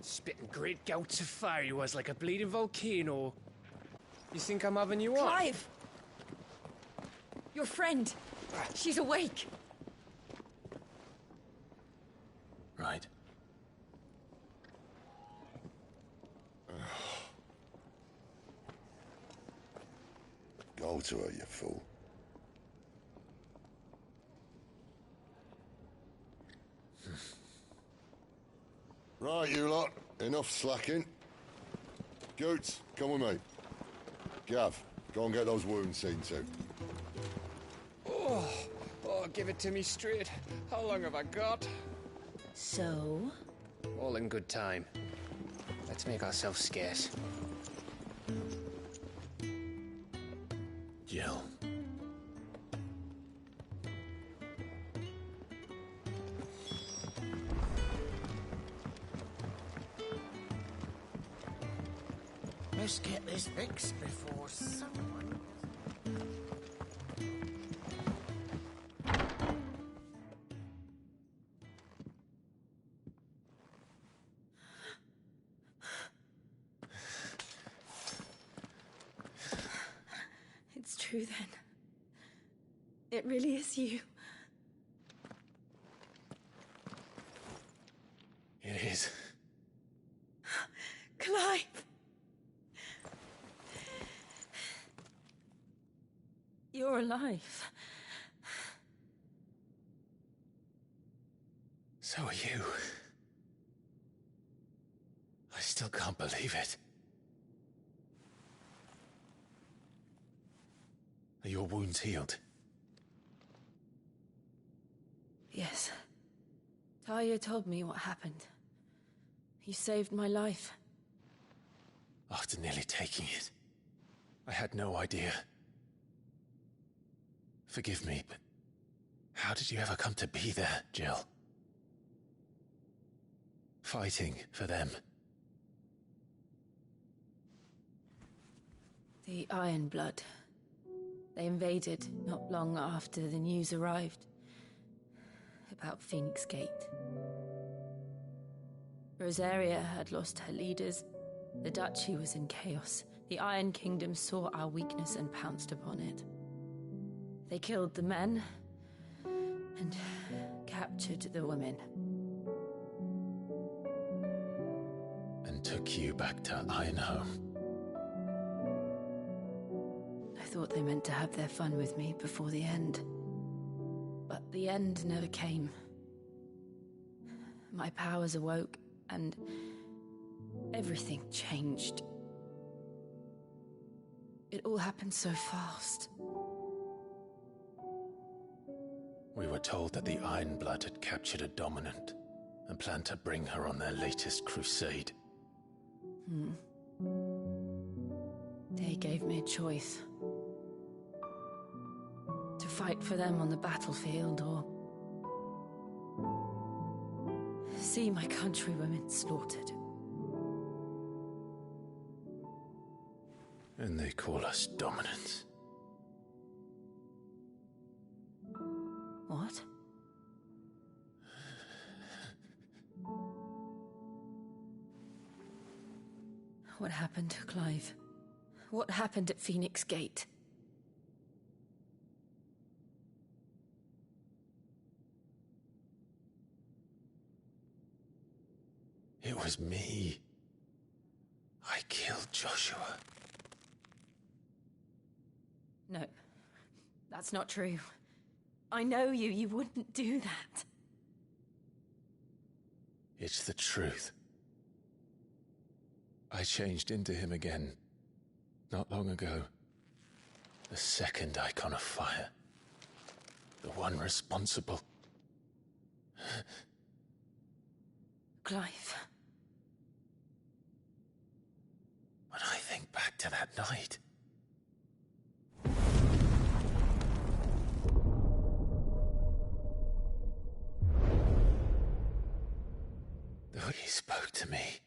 Spitting great gouts of fire he was like a bleeding volcano. You think I'm having you on? Clive! Your friend! She's awake! Right. Go to her, you fool. Right, you lot. Enough slacking. Goots, come with me. Gav, go and get those wounds seen to. Oh, give it to me straight. How long have I got? So? All in good time. Let's make ourselves scarce. Jill. Let's get this fixed before someone... It's true then. It really is you. It is. Clive! You're alive. So are you. I still can't believe it. Are your wounds healed? Yes. Talia told me what happened. You saved my life. After nearly taking it, I had no idea. Forgive me, but how did you ever come to be there, Jill? Fighting for them. The Iron Blood. They invaded not long after the news arrived about Phoenix Gate. Rosaria had lost her leaders. The Duchy was in chaos. The Iron Kingdom saw our weakness and pounced upon it. They killed the men and captured the women. And took you back to Ironhome. I thought they meant to have their fun with me before the end. But the end never came. My powers awoke, and everything changed. It all happened so fast. We were told that the Iron Blood had captured a dominant and planned to bring her on their latest crusade. They gave me a choice. To fight for them on the battlefield or see my countrywomen slaughtered. And they call us dominants. What? What happened, Clive? What happened at Phoenix Gate? It was me. I killed Joshua. No, that's not true. I know you. You wouldn't do that. It's the truth. I changed into him again, not long ago. The second icon of fire. The one responsible. Clive. When I think back to that night... the way he spoke to me...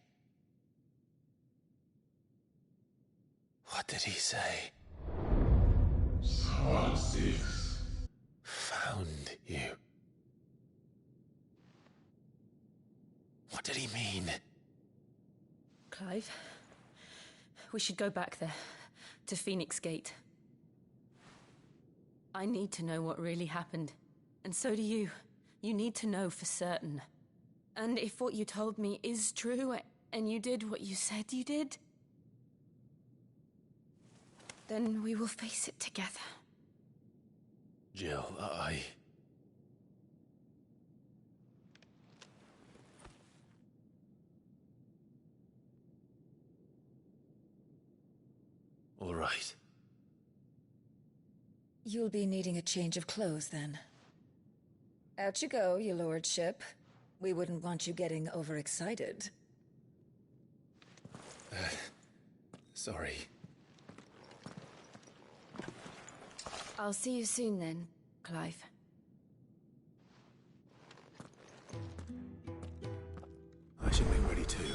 What did he say? XVI. Found you. What did he mean? Clive. We should go back there, to Phoenix Gate. I need to know what really happened. And so do you. You need to know for certain. And if what you told me is true, and you did what you said you did, then we will face it together. Jill, All right. You'll be needing a change of clothes, then. Out you go, your lordship. We wouldn't want you getting overexcited. Sorry. I'll see you soon then, Clive. I should be ready too.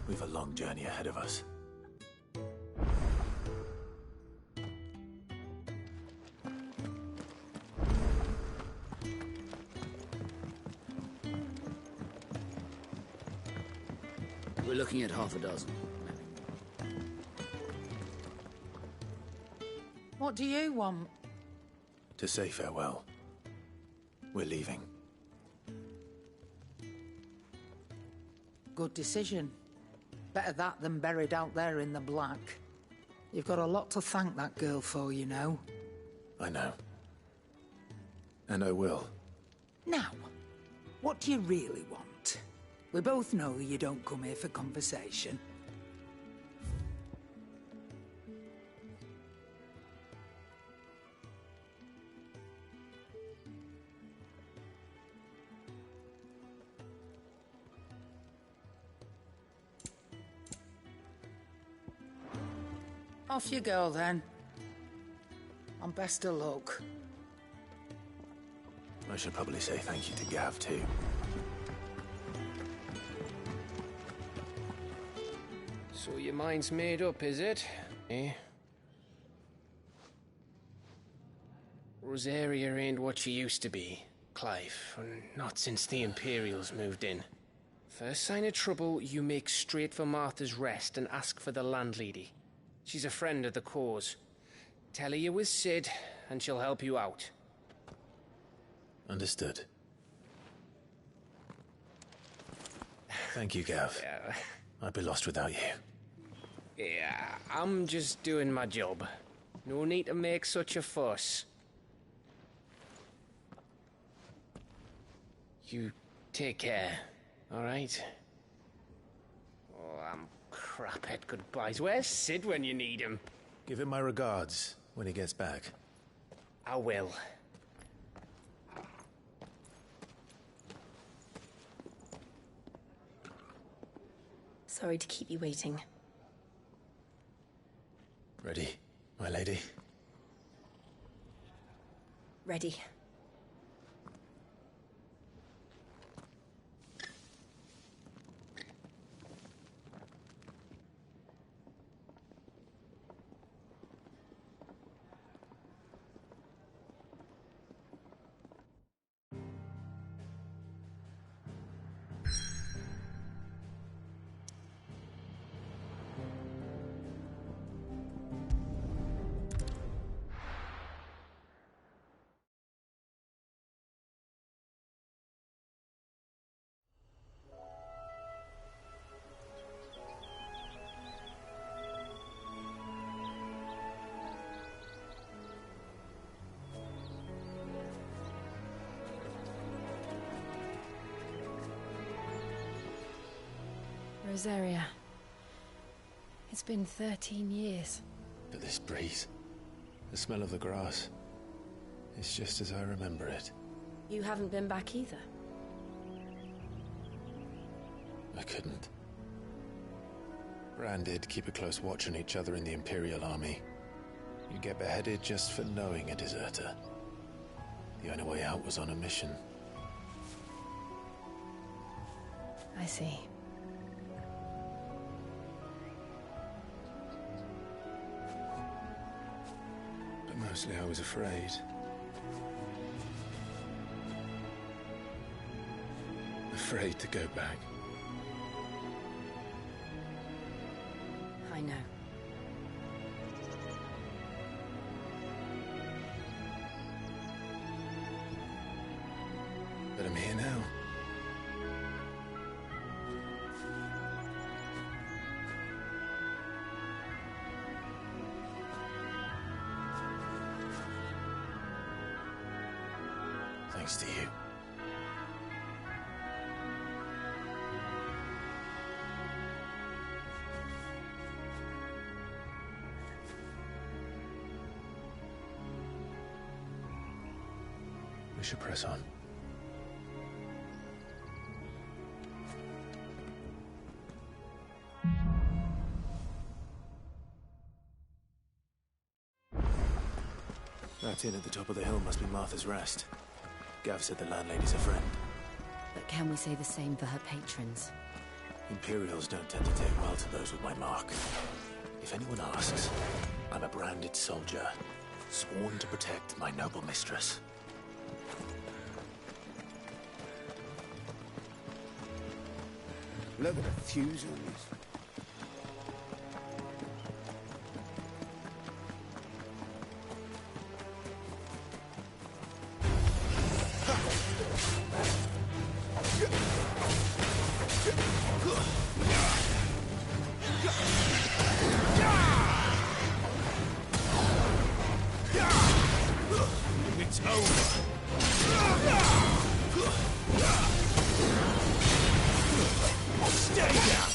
We've a long journey ahead of us. We're looking at half a dozen. What do you want? To say farewell. We're leaving. Good decision. Better that than buried out there in the black. You've got a lot to thank that girl for, you know. I know. And I will. Now, what do you really want? We both know you don't come here for conversation. Off you go, then. And best of luck. I should probably say thank you to Gav, too. So your mind's made up, is it? Eh? Rosaria ain't what she used to be, Clive. Not since the Imperials moved in. First sign of trouble, you make straight for Martha's Rest and ask for the landlady. She's a friend of the cause. Tell her you're with Sid, and she'll help you out. Understood. Thank you, Gav. Yeah. I'd be lost without you. Yeah, I'm just doing my job. No need to make such a fuss. You take care, all right? Oh, I'm crap at goodbyes. Where's Sid when you need him? Give him my regards when he gets back. I will. Sorry to keep you waiting. Ready, my lady? Ready. Rosaria. It's been 13 years. But this breeze, the smell of the grass, it's just as I remember it. You haven't been back either. I couldn't. Bran did keep a close watch on each other in the Imperial Army. You get beheaded just for knowing a deserter. The only way out was on a mission. I see. But mostly I was afraid. Afraid to go back. I know. But I'm here now. Thanks to you. We should press on. That inn at the top of the hill must be Martha's Rest. Gav said the landlady's a friend. But can we say the same for her patrons? Imperials don't tend to take well to those with my mark. If anyone asks, I'm a branded soldier, sworn to protect my noble mistress. Look at the fuse on this. It's over. Stay down.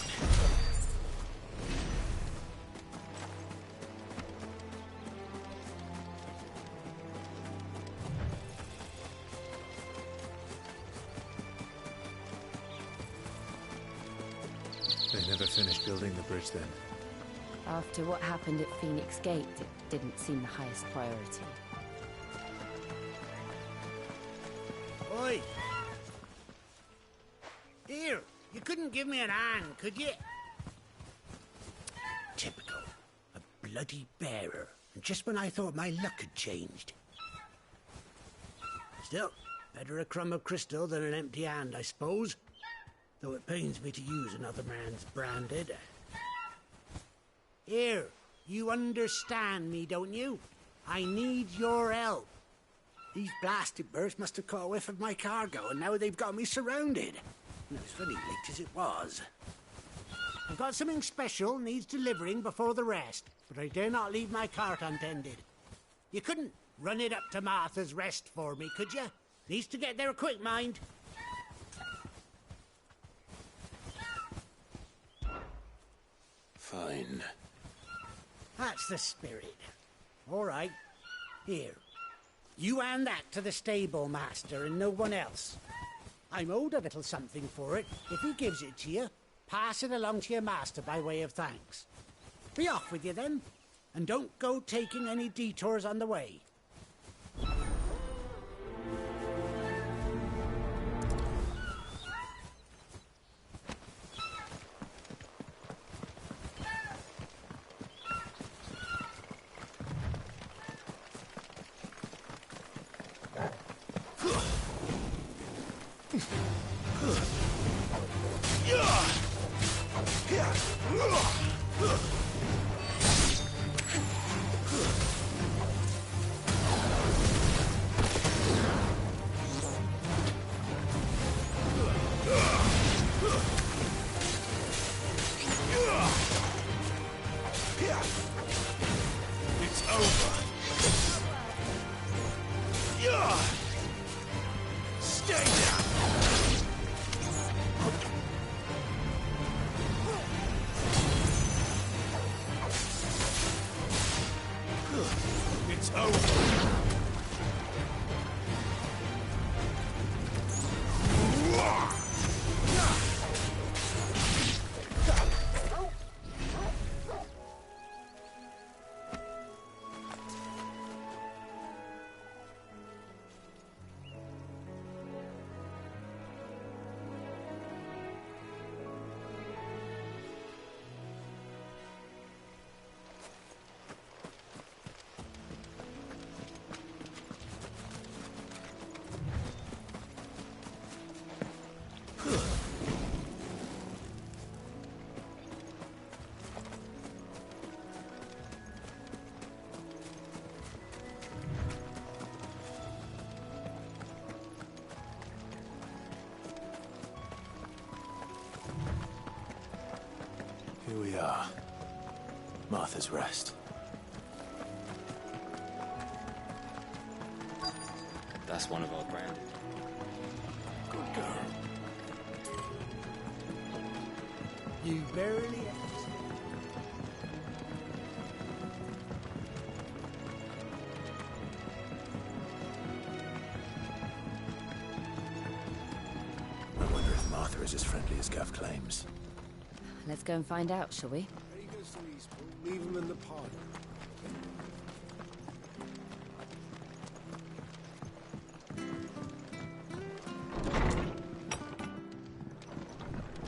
They never finished building the bridge then. After what happened at Phoenix Gate, it didn't seem the highest priority. Oi! Here, you couldn't give me an hand, could you? Typical. A bloody bearer. And just when I thought my luck had changed. Still, better a crumb of crystal than an empty hand, I suppose. Though it pains me to use another man's branded. Here, you understand me, don't you? I need your help. These blasted birds must have caught a whiff of my cargo, and now they've got me surrounded. And it was funny late as it was. I've got something special needs delivering before the rest, but I dare not leave my cart untended. You couldn't run it up to Martha's Rest for me, could you? Needs to get there quick, mind. Fine. That's the spirit. All right. Here. You hand that to the stable master and no one else. I'm owed a little something for it. If he gives it to you, pass it along to your master by way of thanks. Be off with you then, and don't go taking any detours on the way. It's over. Stay down. It's over. Martha's Rest. That's one of our branded. Good girl. You barely... I wonder if Martha is as friendly as Gav claims. Let's go and find out, shall we? There he goes to Eastpool. Leave him in the parlor.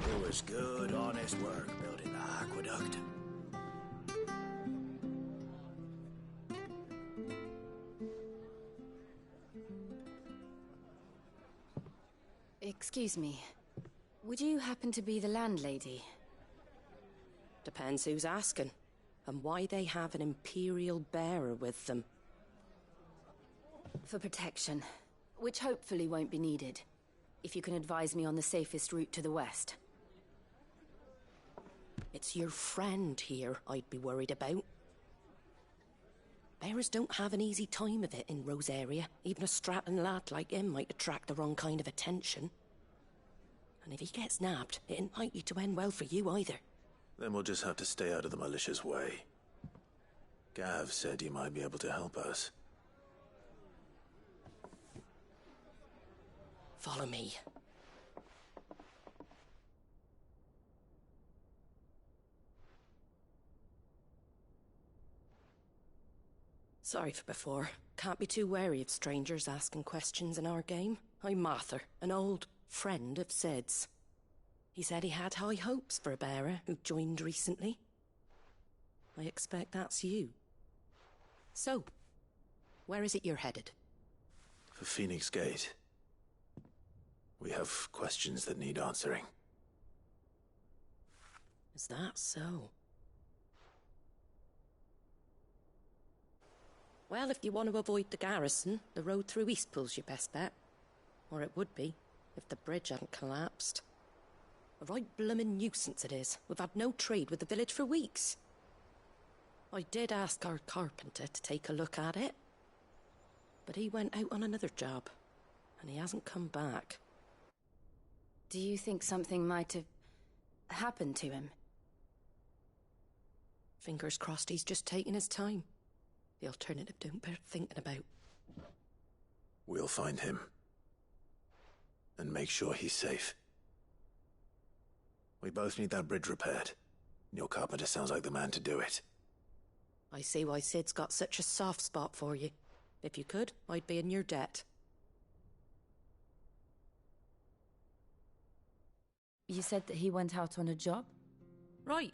It was good, honest work building the aqueduct. Excuse me. Would you happen to be the landlady? Depends who's asking, and why they have an Imperial bearer with them. For protection, which hopefully won't be needed. If you can advise me on the safest route to the west. It's your friend here I'd be worried about. Bearers don't have an easy time of it in Rosaria. Even a Stratton lad like him might attract the wrong kind of attention. And if he gets nabbed, it ain't likely to end well for you either. Then we'll just have to stay out of the malicious way. Gav said you might be able to help us. Follow me. Sorry for before. Can't be too wary of strangers asking questions in our game. I'm Martha, an old friend of Sid's. He said he had high hopes for a bearer who joined recently. I expect that's you. So, where is it you're headed? For Phoenix Gate. We have questions that need answering. Is that so? Well, if you want to avoid the garrison, the road through Eastpool's your best bet. Or it would be, if the bridge hadn't collapsed. A right bloomin' nuisance it is. We've had no trade with the village for weeks. I did ask our carpenter to take a look at it. But he went out on another job, and he hasn't come back. Do you think something might have happened to him? Fingers crossed he's just taking his time. The alternative don't bear thinking about. We'll find him. And make sure he's safe. We both need that bridge repaired. Your carpenter sounds like the man to do it. I see why Sid's got such a soft spot for you. If you could, I'd be in your debt. You said that he went out on a job? Right.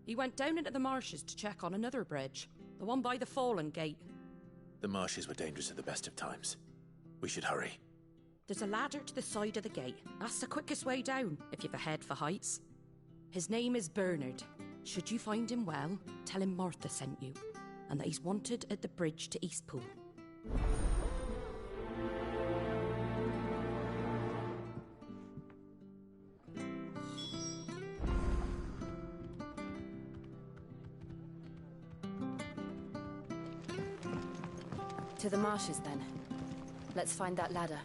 He went down into the marshes to check on another bridge. The one by the Fallen Gate. The marshes were dangerous at the best of times. We should hurry. There's a ladder to the side of the gate. That's the quickest way down, if you've a head for heights. His name is Bernard. Should you find him well, tell him Martha sent you, and that he's wanted at the bridge to Eastpool. To the marshes, then. Let's find that ladder.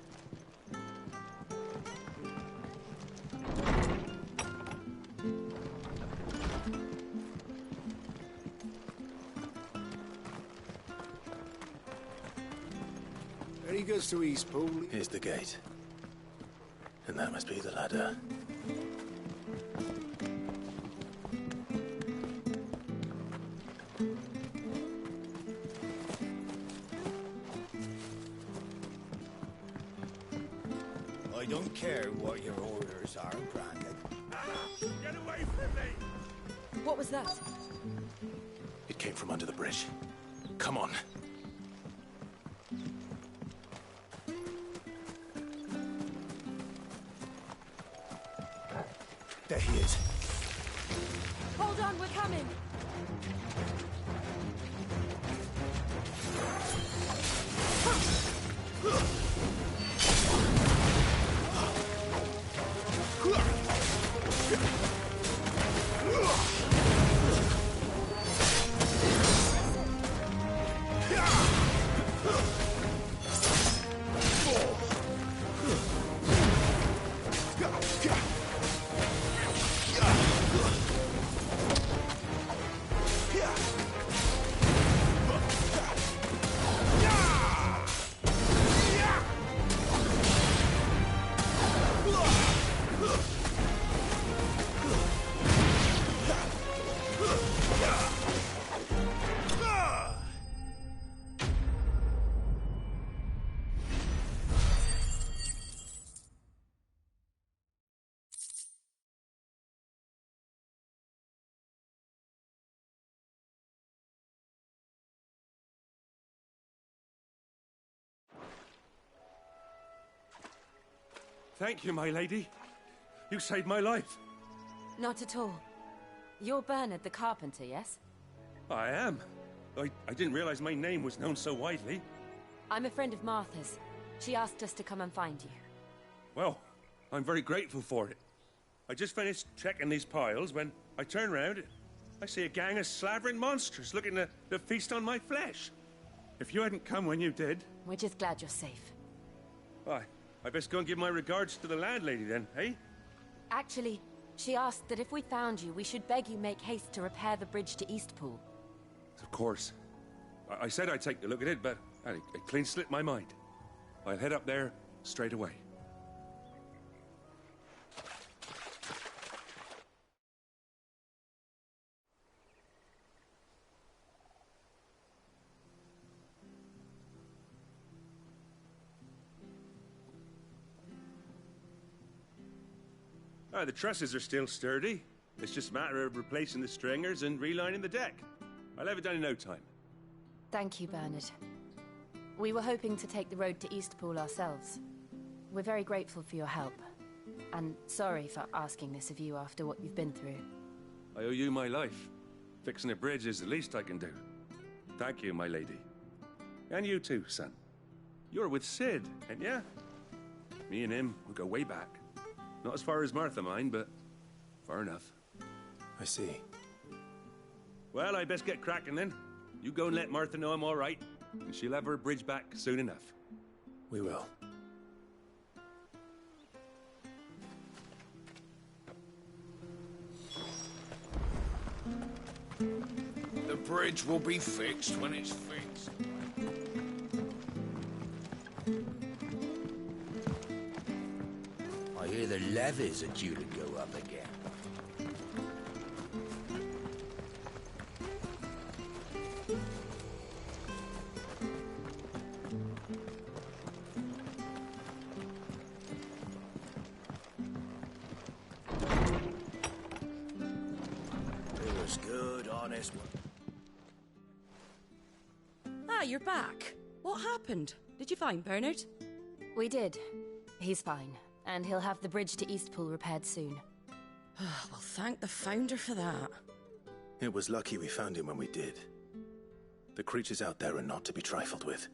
There he goes to Eastpool. Here's the gate. And that must be the ladder. I don't care what your orders are, Brandon. Get away from me! What was that? It came from under the bridge. Come on. There he is. Hold on, we're coming! Thank you, my lady. You saved my life. Not at all. You're Bernard the carpenter, yes? I am. I didn't realize my name was known so widely. I'm a friend of Martha's. She asked us to come and find you. Well, I'm very grateful for it. I just finished checking these piles when I turn round. I see a gang of slavering monsters looking to feast on my flesh. If you hadn't come when you did... We're just glad you're safe. Why, I best go and give my regards to the landlady then, eh? Actually, she asked that if we found you, we should beg you make haste to repair the bridge to Eastpool. Of course. I said I'd take a look at it, but it clean slipped my mind. I'll head up there straight away. The trusses are still sturdy. It's just a matter of replacing the stringers and relining the deck. I'll have it done in no time. Thank you, Bernard. We were hoping to take the road to Eastpool ourselves. We're very grateful for your help. And sorry for asking this of you after what you've been through. I owe you my life. Fixing a bridge is the least I can do. Thank you, my lady. And you too, son. You're with Sid, ain't ya? Me and him, we go way back. Not as far as Martha, mind, but far enough. I see. Well, I best get cracking then. You go and let Martha know I'm all right, and she'll have her bridge back soon enough. We will. The bridge will be fixed when it's fixed. I hear the levies are due to go up again. It was good, honest work. Ah, you're back. What happened? Did you find Bernard? We did. He's fine. And he'll have the bridge to Eastpool repaired soon. Well, thank the Founder for that. It was lucky we found him when we did. The creatures out there are not to be trifled with.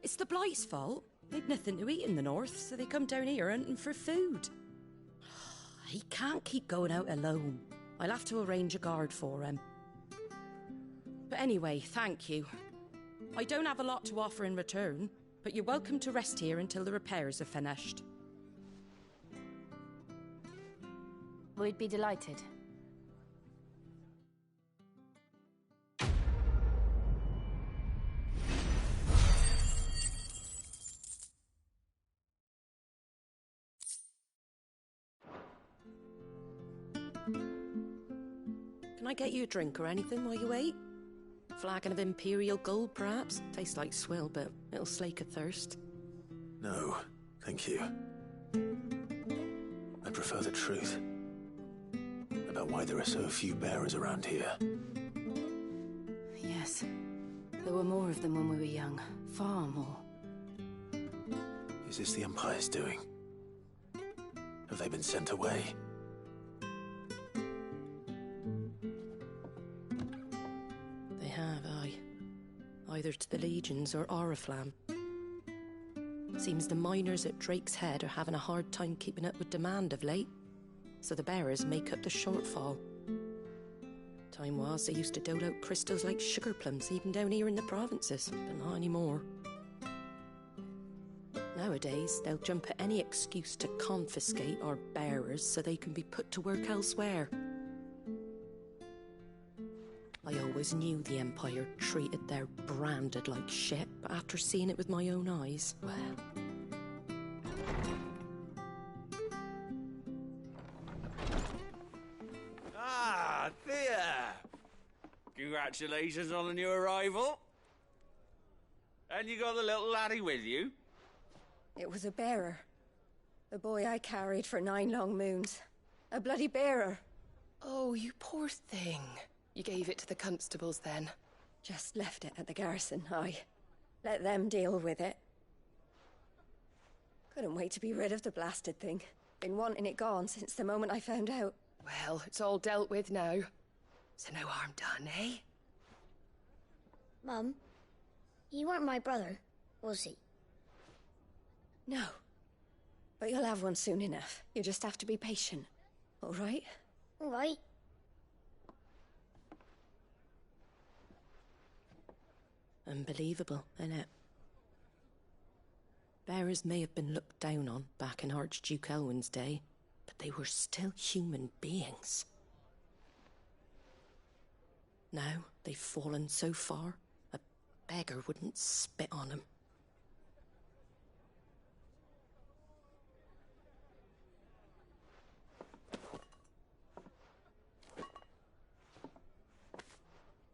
It's the Blight's fault. They've nothing to eat in the north, so they come down here hunting for food. He can't keep going out alone. I'll have to arrange a guard for him. But anyway, thank you. I don't have a lot to offer in return, but you're welcome to rest here until the repairs are finished. We'd be delighted. Can I get you a drink or anything while you wait? Flagon of Imperial Gold, perhaps? Tastes like swill, but it'll slake a thirst. No, thank you. I prefer the truth. About why there are so few bearers around here. Yes. There were more of them when we were young. Far more. Is this the Empire's doing? Have they been sent away? They have, aye. Either to the Legions or Oriflamme. Seems the miners at Drake's Head are having a hard time keeping up with demand of late. So the bearers make up the shortfall. Time was, they used to dole out crystals like sugar plums, even down here in the provinces, but not anymore. Nowadays, they'll jump at any excuse to confiscate our bearers so they can be put to work elsewhere. I always knew the Empire treated their branded like shit, but after seeing it with my own eyes, well... Ah, Thea! Congratulations on the new arrival. And you got the little laddie with you? It was a bearer. The boy I carried for 9 long moons. A bloody bearer. Oh, you poor thing. You gave it to the constables then? Just left it at the garrison, I let them deal with it. Couldn't wait to be rid of the blasted thing. Been wanting it gone since the moment I found out. Well, it's all dealt with now. So no harm done, eh? Mum, you weren't my brother, was he? No. But you'll have one soon enough. You just have to be patient. All right? All right. Unbelievable, innit? Bearers may have been looked down on back in Archduke Elwin's day, but they were still human beings. Now they've fallen so far, a beggar wouldn't spit on them.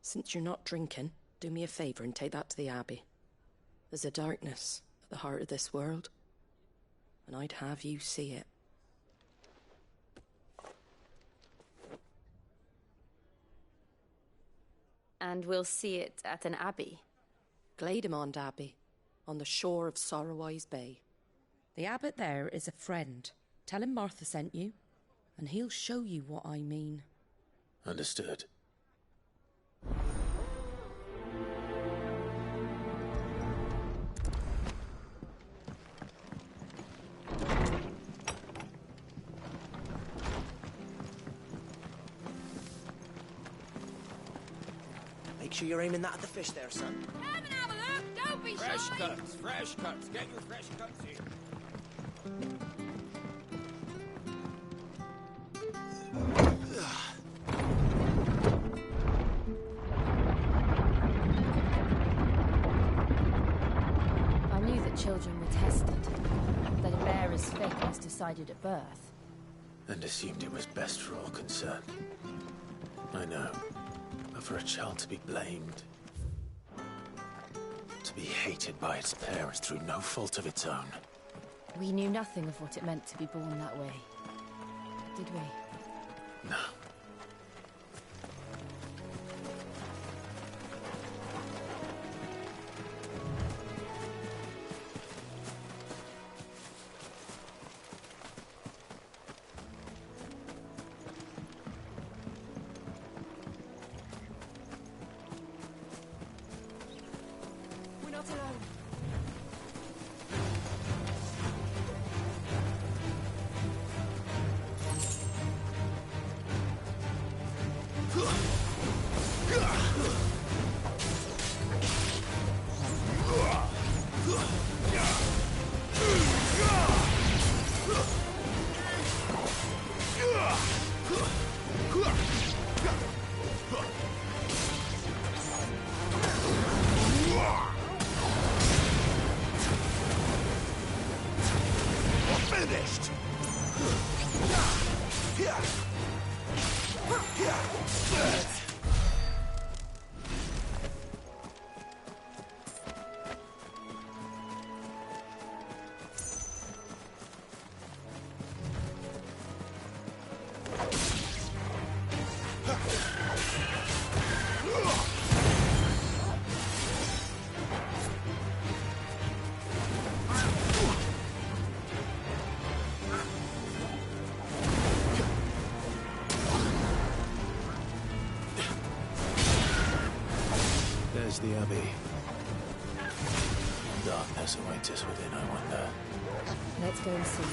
Since you're not drinking, do me a favour and take that to the Abbey. There's a darkness at the heart of this world, and I'd have you see it. And we'll see it at an abbey? Glademond Abbey, on the shore of Sorrowise Bay. The abbot there is a friend. Tell him Martha sent you, and he'll show you what I mean. Understood. Make sure you're aiming that at the fish there, son. Come and have a look! Don't be fresh shy! Fresh cuts. Get your fresh cuts here. I knew that children were tested, that a bearer's fate was decided at birth. And assumed it was best for all concerned. I know. But for a child to be blamed, to be hated by its parents through no fault of its own. We knew nothing of what it meant to be born that way, did we? No. We're not alone. Finished! There's the Abbey. Darkness awaits us within, I wonder. Let's go and see.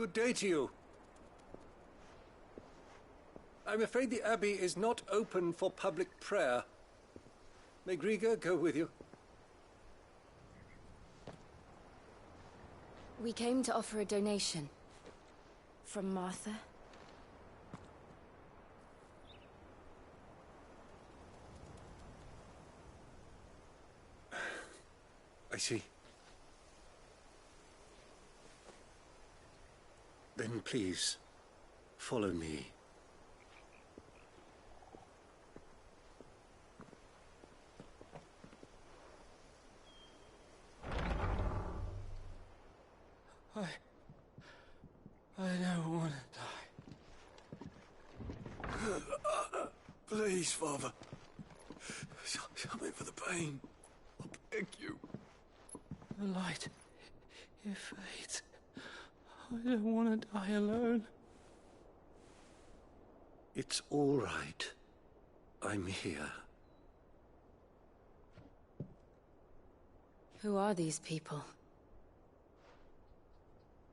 Good day to you. I'm afraid the Abbey is not open for public prayer. May Griga go with you? We came to offer a donation. From Martha. I see. Then please, follow me. I don't want to die. Please, Father. Show me for the pain. I beg you. The light, it fades. I don't want to die alone. It's all right. I'm here. Who are these people?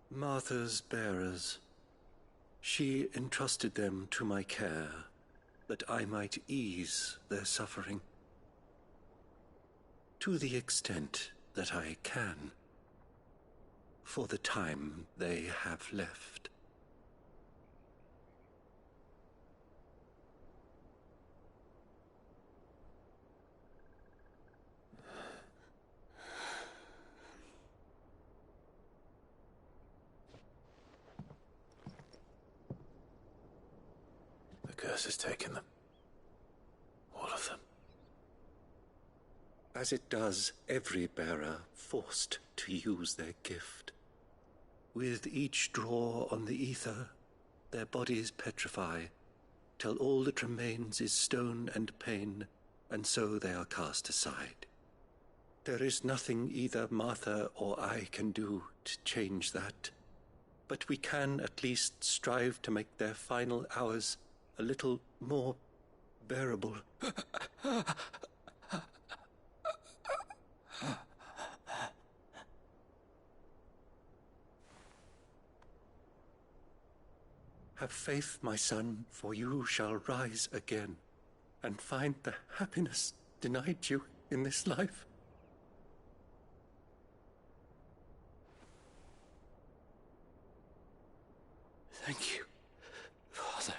Martha's bearers. She entrusted them to my care, that I might ease their suffering. To the extent that I can, for the time they have left. The curse has taken them. All of them. As it does every bearer forced to use their gift. With each draw on the ether, their bodies petrify, till all that remains is stone and pain, and so they are cast aside. There is nothing either Martha or I can do to change that, but we can at least strive to make their final hours a little more bearable. Have faith, my son, for you shall rise again, and find the happiness denied you in this life. Thank you, Father.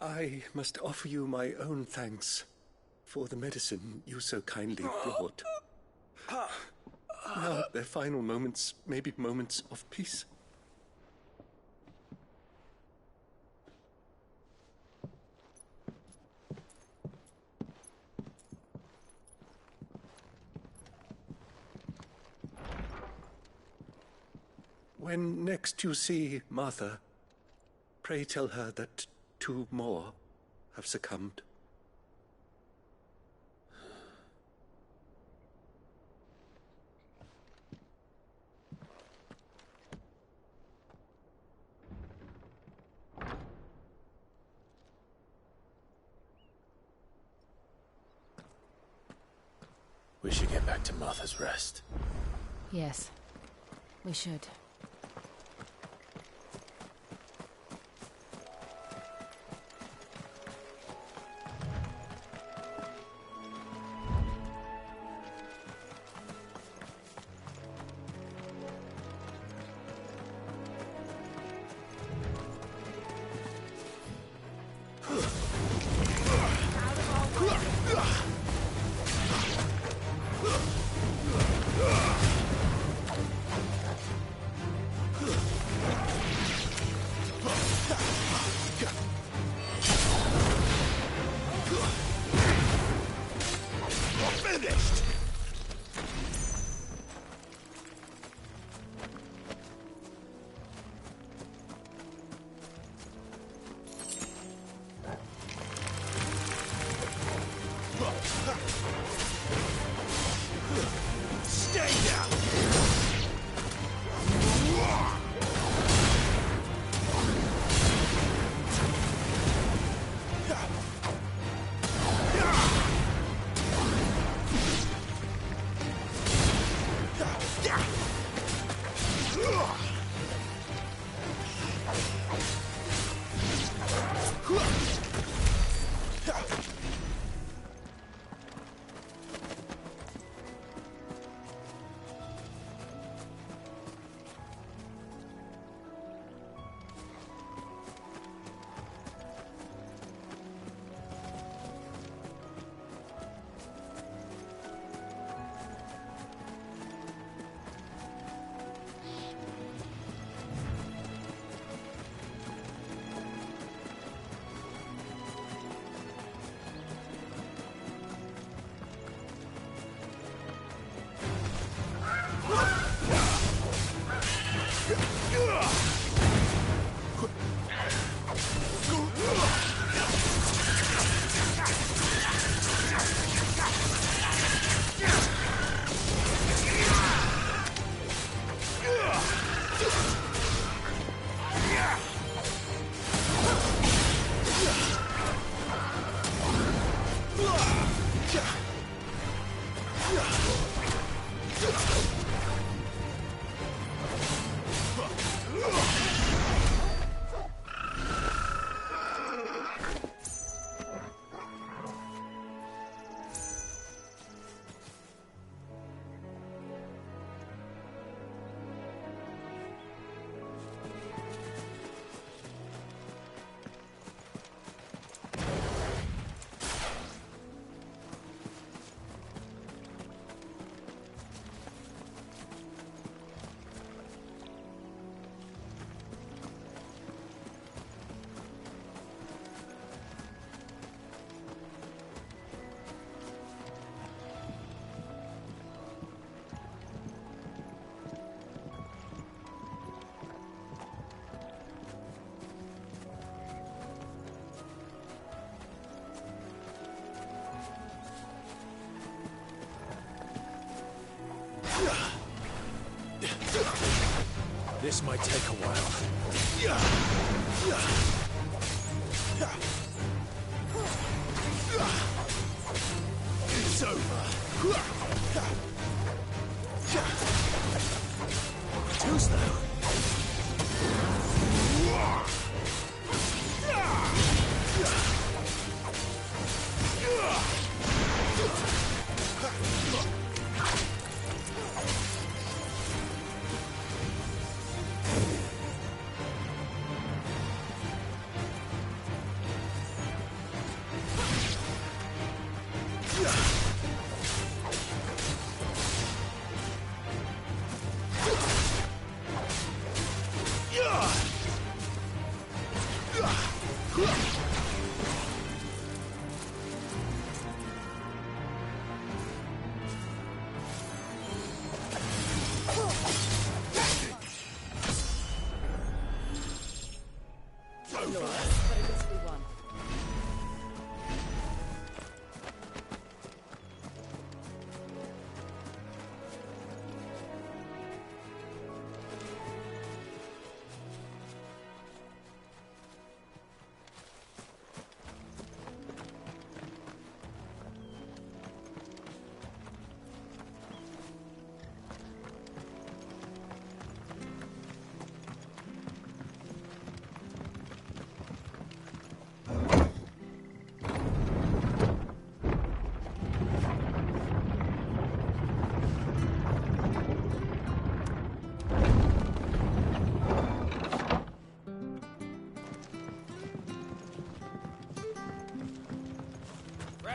I must offer you my own thanks for the medicine you so kindly brought. Now their final moments may be moments of peace. When next you see Martha, pray tell her that 2 more have succumbed. We should get back to Martha's Rest. Yes, we should. Stay down! This might take a while. It's over. Too slow.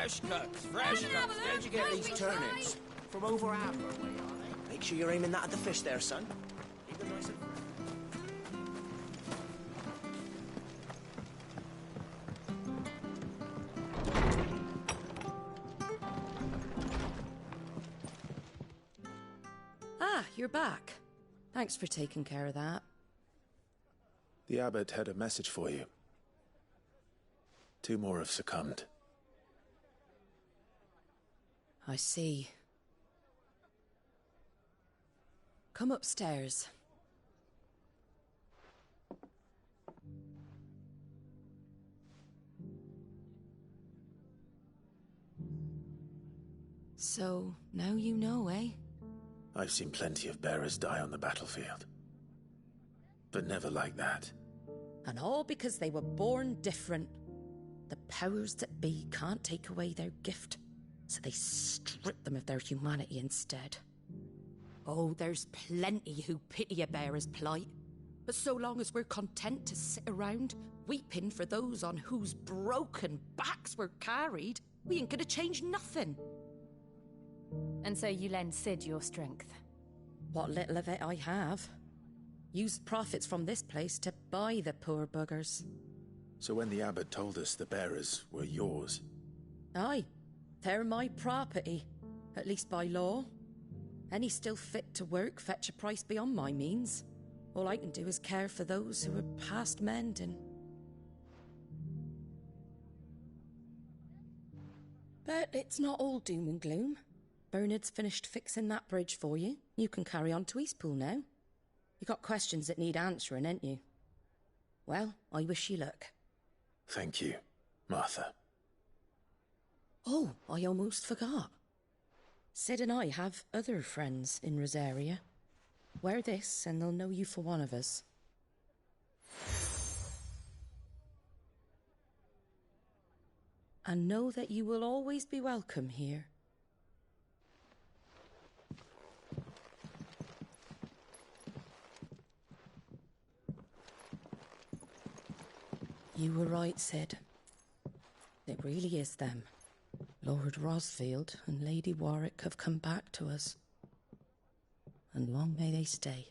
Fresh cuts, fresh cuts. Where'd you get these turnips? From over Amber way, are they? Make sure you're aiming that at the fish there, son. Keep them nice and Ah, you're back. Thanks for taking care of that. The abbot had a message for you. 2 more have succumbed. I see. Come upstairs. So, now you know, eh? I've seen plenty of bearers die on the battlefield. But never like that. And all because they were born different. The powers that be can't take away their gift, so they strip them of their humanity instead. Oh, there's plenty who pity a bearer's plight. But so long as we're content to sit around, weeping for those on whose broken backs we're carried, we ain't gonna change nothing. And so you lend Sid your strength? What little of it I have. Used profits from this place to buy the poor buggers. So when the abbot told us the bearers were yours... Aye, they're my property, at least by law. Any still fit to work fetch a price beyond my means. All I can do is care for those who are past mending. But it's not all doom and gloom. Bernard's finished fixing that bridge for you. You can carry on to Eastpool now. You got questions that need answering, ain't you? Well, I wish you luck. Thank you, Martha. Oh, I almost forgot. Sid and I have other friends in Rosaria. Wear this and they'll know you for one of us. And know that you will always be welcome here. You were right, Sid. It really is them. Lord Rosfield and Lady Warwick have come back to us. And long may they stay.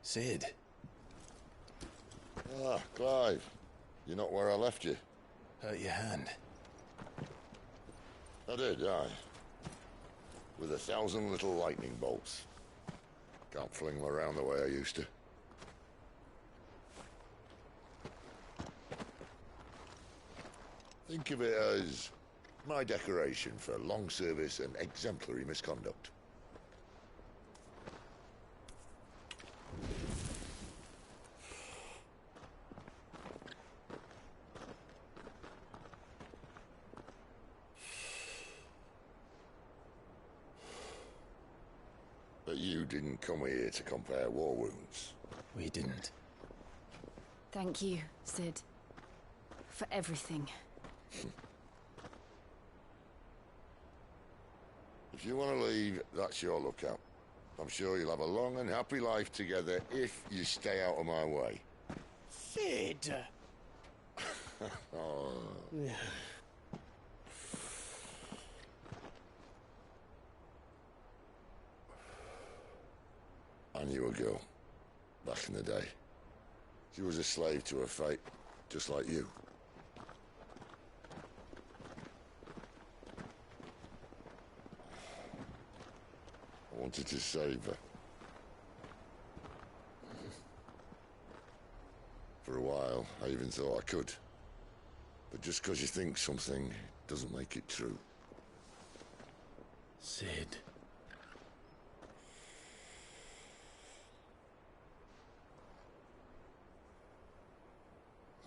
Sid. Ah, Clive. You're not where I left you. Hurt your hand. I did, aye. With 1,000 little lightning bolts. Can't fling them around the way I used to. Think of it as my decoration for long service and exemplary misconduct. But you didn't come here to compare war wounds. We didn't. Thank you, Sid. For everything. If you want to leave, that's your lookout. I'm sure you'll have a long and happy life together if you stay out of my way. Sid! Oh. I knew a girl, back in the day. She was a slave to her fate, just like you. I wanted to save her. For a while, I even thought I could. But just because you think something doesn't make it true. Sid.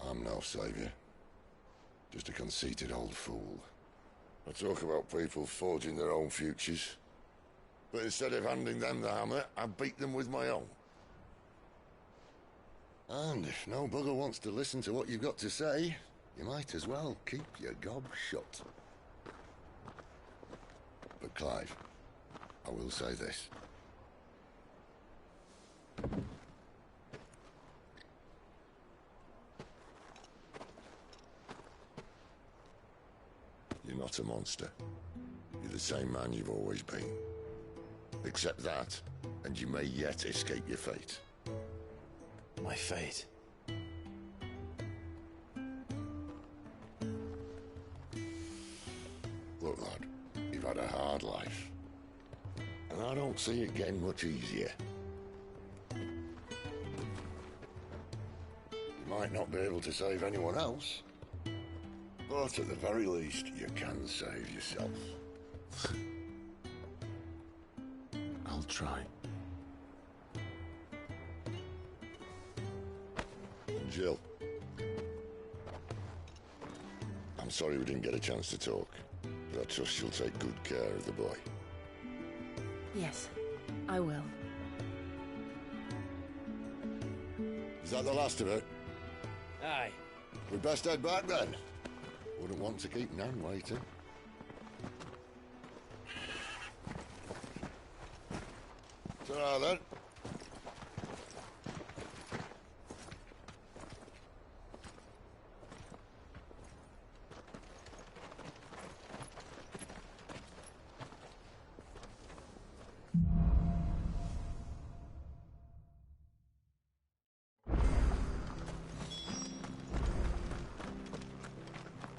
I'm no savior. Just a conceited old fool. I talk about people forging their own futures. But instead of handing them the hammer, I beat them with my own. And if no bugger wants to listen to what you've got to say, you might as well keep your gob shut. But Clive, I will say this. You're not a monster. You're the same man you've always been. Except that, and you may yet escape your fate. My fate? Look, lad, you've had a hard life, and I don't see it getting much easier. You might not be able to save anyone else, but at the very least, you can save yourself. I'll try. Jill, I'm sorry we didn't get a chance to talk, but I trust you'll take good care of the boy. Yes, I will. Is that the last of it? Aye. We best head back then. Wouldn't want to keep Nan waiting. Ta-ra then.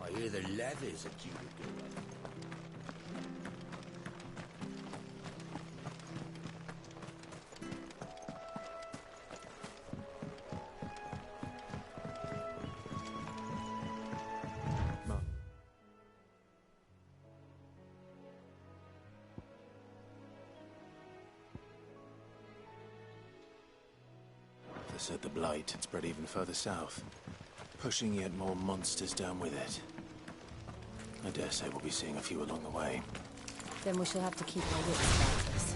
I hear the levies are due to go up. They said the blight had spread even further south, pushing yet more monsters down with it. I dare say we'll be seeing a few along the way. Then we shall have to keep our wits about us.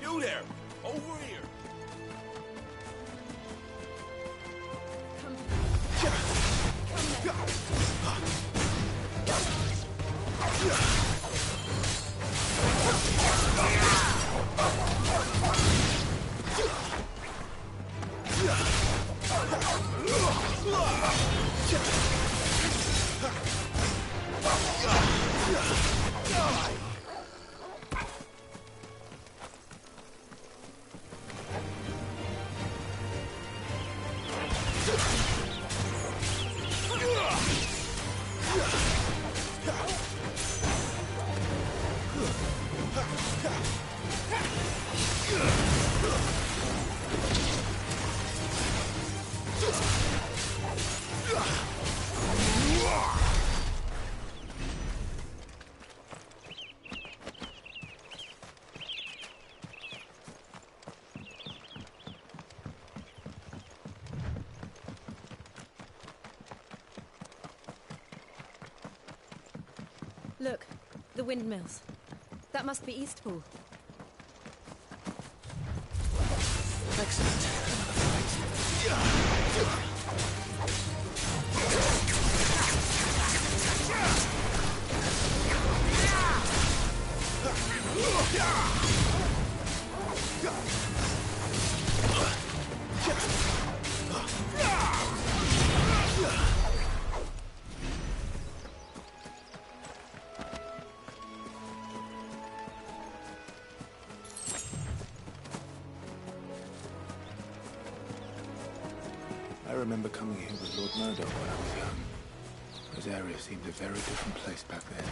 You there! Over here! Look, the windmills. That must be Eastpool. Excellent. I remember coming here with Lord Murdoch when I was young. This area seemed a very different place back then.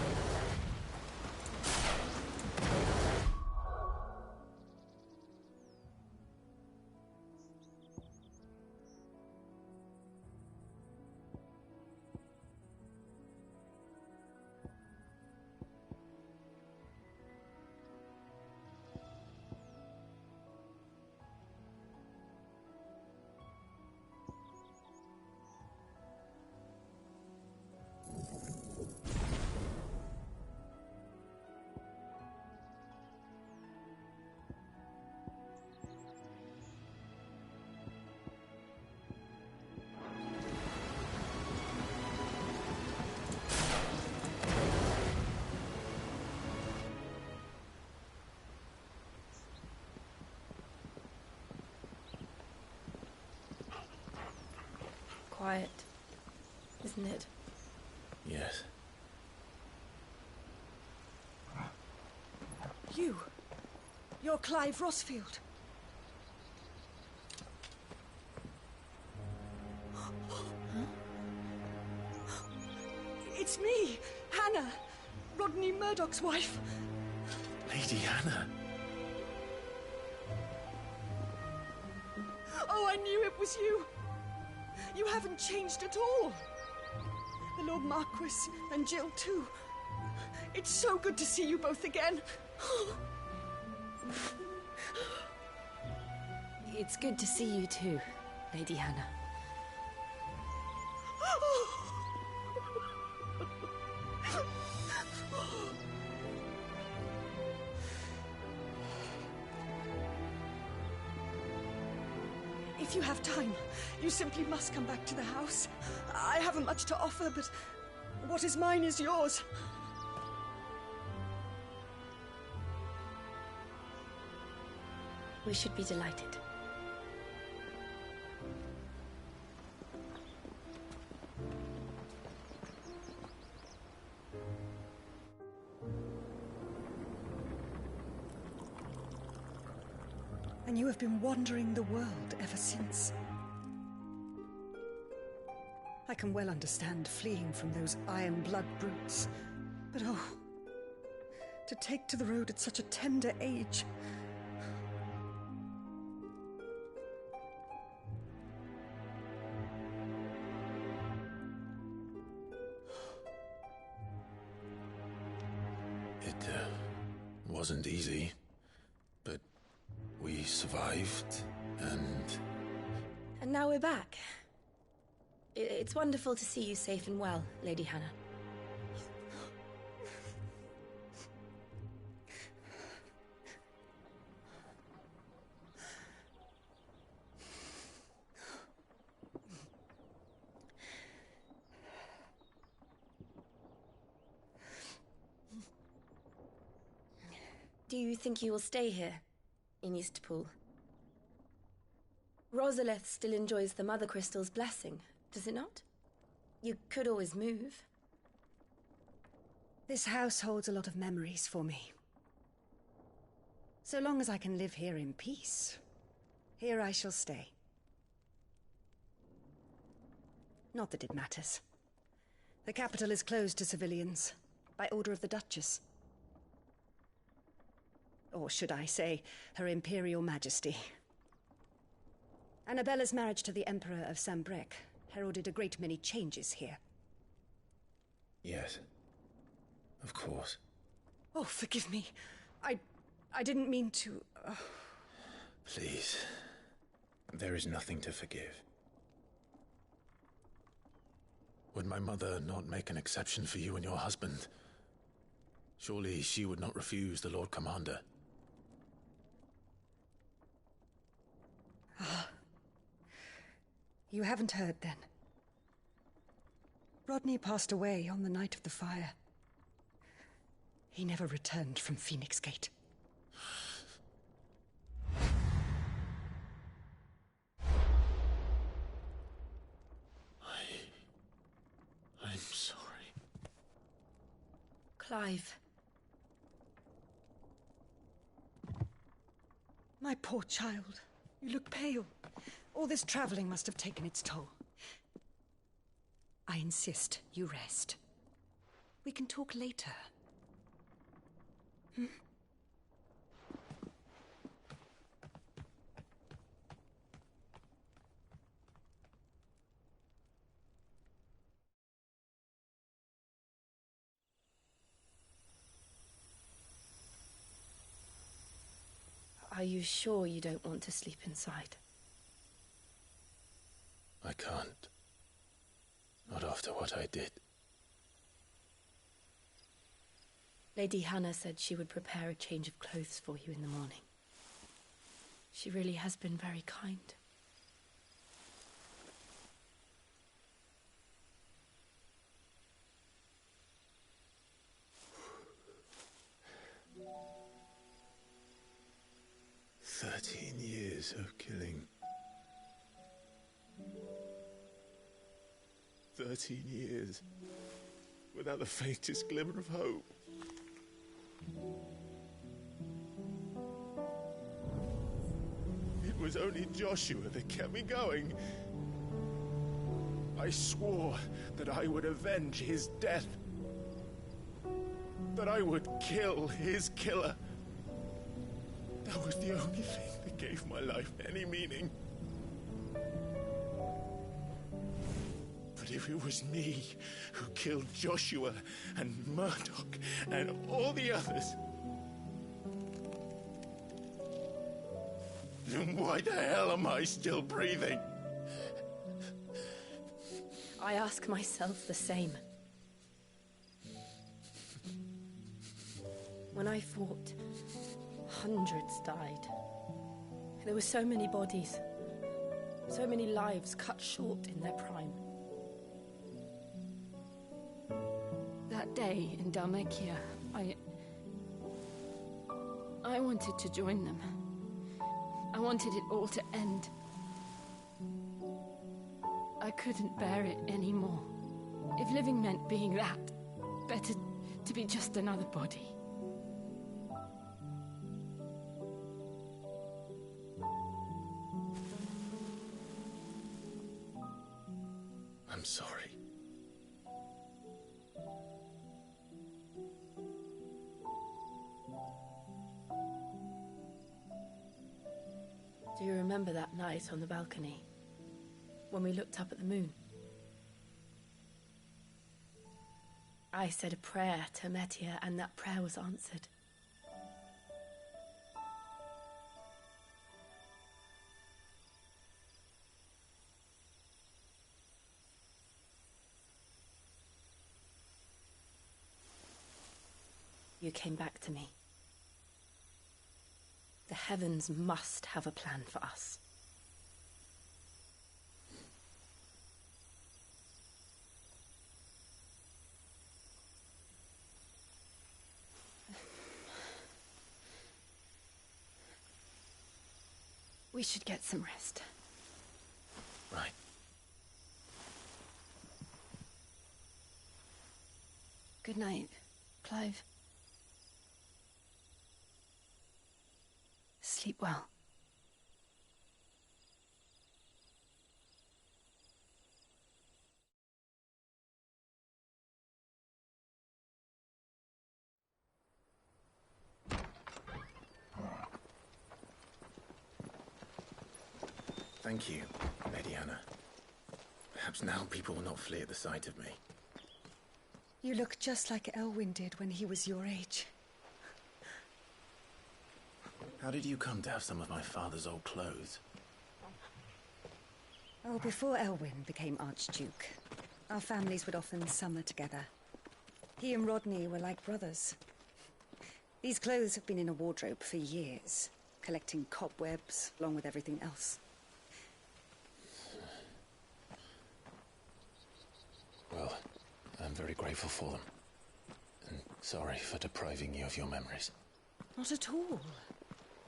Quiet, isn't it? Yes. You're Clive Rossfield. It's me, Hannah, Rodney Murdoch's wife. Lady Hannah. Oh, I knew it was you. You haven't changed at all. The Lord Marquis and Jill too. It's so good to see you both again. It's good to see you too, Lady Hannah. If you have time, you simply must come back to the house. I haven't much to offer, but what is mine is yours. We should be delighted. And you have been wandering the world ever since. I can well understand fleeing from those iron blood brutes, but oh, to take to the road at such a tender age. It wasn't easy, but we survived, and... And now we're back. It's wonderful to see you safe and well, Lady Hannah. Do you think you will stay here, in Eastpool? Rosalith still enjoys the Mother Crystal's blessing, does it not? You could always move. This house holds a lot of memories for me. So long as I can live here in peace, here I shall stay. Not that it matters. The capital is closed to civilians, by order of the Duchess. Or should I say, Her Imperial Majesty. Annabella's marriage to the Emperor of Sambrec heralded a great many changes here. Yes. Of course. Oh, forgive me. I didn't mean to... Please. There is nothing to forgive. Would my mother not make an exception for you and your husband? Surely she would not refuse the Lord Commander. Ah. You haven't heard, then. Rodney passed away on the night of the fire. He never returned from Phoenix Gate. I'm sorry. Clive. My poor child. You look pale. All this traveling must have taken its toll. I insist you rest. We can talk later. Hmm? Are you sure you don't want to sleep inside? I can't. Not after what I did. Lady Hannah said she would prepare a change of clothes for you in the morning. She really has been very kind. Years of killing. 13 years without the faintest glimmer of hope. It was only Joshua that kept me going. I swore that I would avenge his death. That I would kill his killer. That was the only thing that gave my life any meaning. But if it was me who killed Joshua and Murdoch and all the others, then why the hell am I still breathing? I ask myself the same. When I fought, hundreds died. There were so many bodies, so many lives cut short in their prime. That day in Dalmekia, I wanted to join them. I wanted it all to end. I couldn't bear it anymore. If living meant being that, better to be just another body. I'm sorry. Do you remember that night on the balcony, when we looked up at the moon? I said a prayer to Metia, and that prayer was answered. You came back to me. The heavens must have a plan for us. We should get some rest. Right. Good night, Clive. Sleep well. Thank you, Lady Hannah. Perhaps now people will not flee at the sight of me. You look just like Elwyn did when he was your age. How did you come to have some of my father's old clothes? Oh, before Elwyn became Archduke, our families would often summer together. He and Rodney were like brothers. These clothes have been in a wardrobe for years, collecting cobwebs along with everything else. Well, I'm very grateful for them. And sorry for depriving you of your memories. Not at all.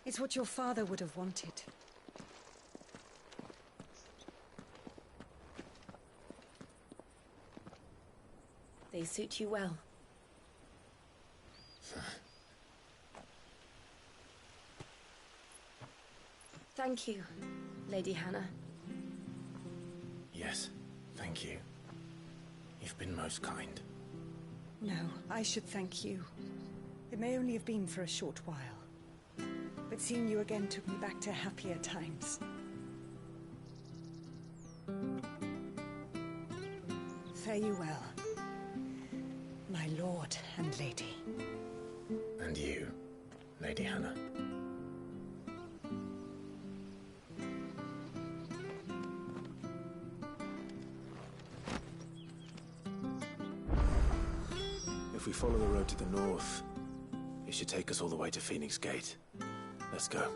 It's what your father would have wanted. They suit you well. Thank you, Lady Hannah. Yes, thank you. You've been most kind. No, I should thank you. It may only have been for a short while, but seeing you again took me back to happier times. Fare you well, my lord and lady. And you, Lady Hannah. If we follow the road to the north, it should take us all the way to Phoenix Gate. Let's go.